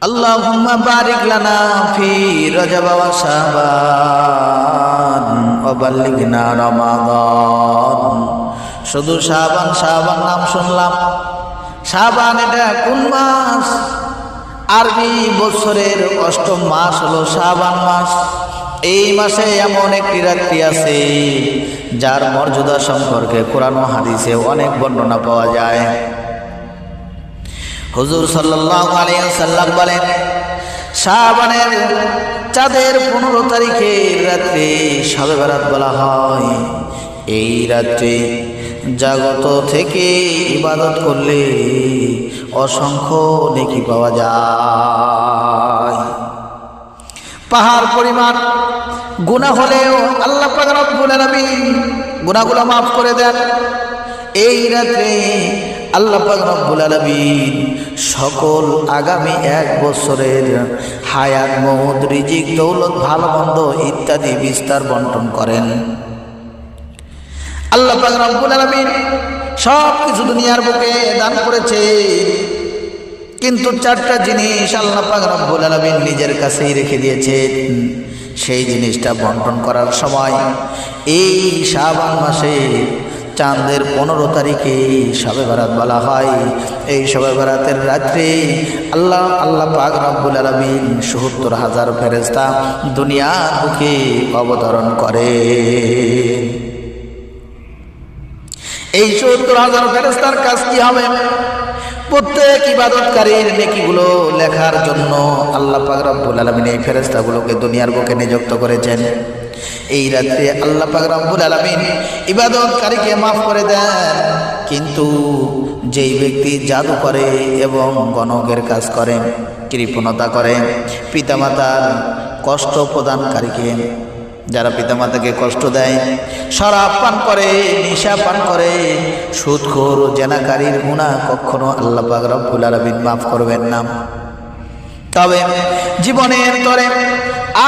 আল্লাহুম্মা বারিক লানা ফি রজব ওয়া শাবান ওয়া বাল্লিগনা রমাদান। শুধু শাবান শাবান নাম শুনলাম। শাবান এটা কোন মাস? আরবি বছরের ৮ম মাস হলো শাবান মাস। এই মাসে এমন একটি রাত্রি আছে যার মর্যাদা সম্পর্কে কোরআন ও হাদিসে অনেক বর্ণনা পাওয়া যায়। হুজুর সাল্লাল্লাহু আলাইহি ওয়াসাল্লাম বলেন, শাবানের চাঁদের 15 তারিখের রাত্রে শবে বরাত বলা হয়। এই রাত্রে জাগত থেকে ইবাদত করলে অসংখ্য নেকি পাওয়া যায়। পাহাড় পরিমাণ গুনাহ হলেও আল্লাহ পাক রব্বুল আলামিন গুনাহগুলো মাফ করে দেন। এই রাত্রে আল্লাহ পাক রব্বুল আলামিন সকল আগামী 1 বছরের হায়াত, মওত, রিজিক, দৌলত, ভালো মন্দ ইত্যাদি বিস্তার বন্টন করেন। আল্লাহ পাক রব্বুল আলামিন সব কিছু দুনিয়ার বুকে দান করেছে, কিন্তু 4টা জিনিস আল্লাহ পাক রব্বুল আলামিন নিজের কাছেই রেখে দিয়েছেন। সেই জিনিসটা বন্টন করার সময় এই শাবান মাসে চাঁদের 15 তারিখে শবে বরাত বলা হয়। এই শবে বরাতের রাত্রে আল্লাহ পাক রব্বুল আলামিন ৭০,০০০ ফেরেশতা দুনিয়ার বুকে অবতরণ করে। এই ৭০,০০০ ফেরেশতার কাজ কি হবে? প্রত্যেক ইবাদতকারীর নেকিগুলো লেখার জন্য আল্লাহ পাক রব্বুল আলামিন এই ফেরেশতাগুলোকে দুনিয়ার বুকে নিযুক্ত করেছেন। এই রাত্রে আল্লাহ পাক রব্বুল আলামিন ইবাদতকারীকে মাফ করে দেন, কিন্তু যেই ব্যক্তি জাদু করে এবং গণকের কাজ করে, কৃপণতা করে, পিতামাতার কষ্ট প্রদানকারীকে, যারা পিতামাতাকে কষ্ট দেয়, শরাব পান করে, নেশা পান করে, সুদখোর, জেনাকারীর গুনাহ কখনো আল্লাহ পাক রব্বুল আলামিন মাফ করবেন না। তবে জীবনের তরে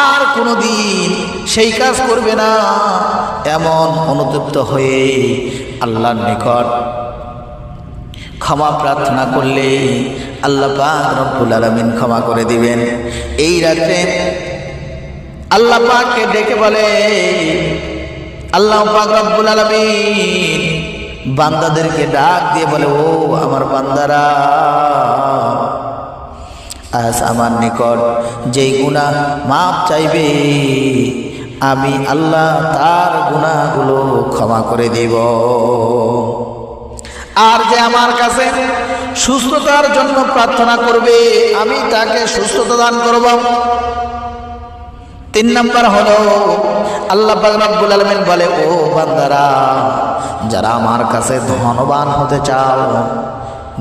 আর কোনোদিন সেই কাজ করবে না, এমন অনুতপ্ত হয়ে আল্লাহর নিকট ক্ষমা প্রার্থনা করলে আল্লাহ পাক রব্বুল আলামিন ক্ষমা করে দিবেন। এই রাতে আল্লাহ পাককে ডেকে বলে, আল্লাহ পাক রব্বুল আলামিন বান্দাদেরকে ডাক দিয়ে বলে, ও আমার বান্দারা, আজ আমার নিকট যেই গুনাহ মাপ চাইবে আমি আল্লাহ তার গুনাহগুলো ক্ষমা করে দিব। আর যে আমার কাছে সুস্থতার জন্য প্রার্থনা করবে আমি তাকে সুস্থতা দান করব। 3 নম্বর হলো আল্লাহ পাক রব্বুল আলামিন বলে, ও বান্দারা, যারা আমার কাছে ধনবান হতে চাও,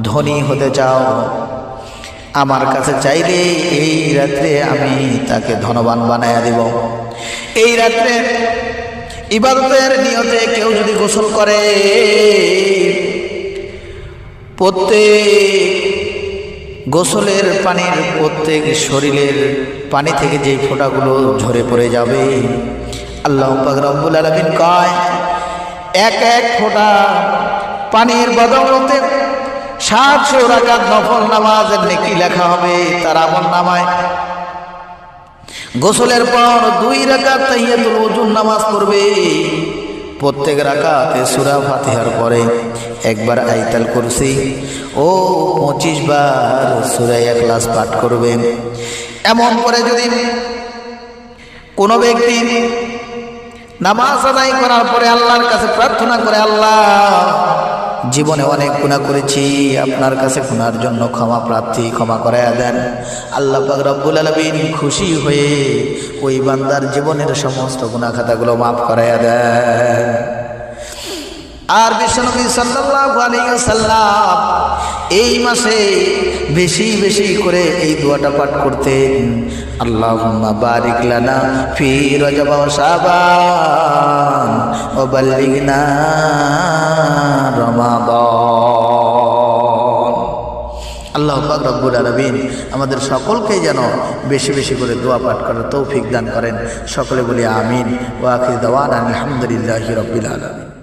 ধনী হতে চাও, আমার কাছে চাইলে এই রাত্রে আমি তাকে ধনবান বানায়া দিব। এই রাত্রে ইবাদতের নিয়তে কেউ যদি গোসল করে, প্রত্যেক গোসলের পানির প্রত্যেক শরীরের পানি থেকে যে ফোঁটাগুলো ঝরে পড়ে যাবে, আল্লাহ পাক রব্বুল আলামিন কয়, এক এক ফোঁটা পানির বদৌলতে 700 রাকাত নফল নামাজের নেকি লেখা হবে তার আমলনামায়। গোসলের পর 2 রাকাত তাহিয়াতুল ওযুর নামাজ পড়বে। প্রত্যেক রাকাতে সূরা ফাতিহার পরে একবার আয়াতুল কুরসি ও 25 বার সূরা ইখলাস পাঠ করবে। এমন করে যদি কোনো ব্যক্তি নামাজ আদায় করার পরে আল্লাহর কাছে প্রার্থনা করে, আল্লাহ, জীবনে অনেক গুনাহ করেছি, আপনার কাছে গুনার জন্য ক্ষমা প্রার্থী, ক্ষমা করায়া দেন, আল্লাহ পাক রব্বুল আলামিন খুশি হয়ে ওই বান্দার জীবনের সমস্ত গুনাহ খাতাগুলো মাফ করায়া দেন। আর বিশ্বনবী সাল্লাল্লাহু আলাইহি ওয়াসাল্লাম এই মাসে বেশি বেশি করে এই দোয়াটা পাঠ করতেন, আল্লাহুম্মা বারিক লানা ফি রজব ওয়া শাবান ওয়া বাল্লিগনা রমাদান। আল্লাহ পাক রব্বুল আলামিন আমাদের সকলকে যেন বেশি বেশি করে দোয়া পাঠ করার তৌফিক দান করেন। সকলে বলি আমিন। ওয়া আখিরু দাওয়ানা আলহামদুলিল্লাহি রাব্বিল আলামিন।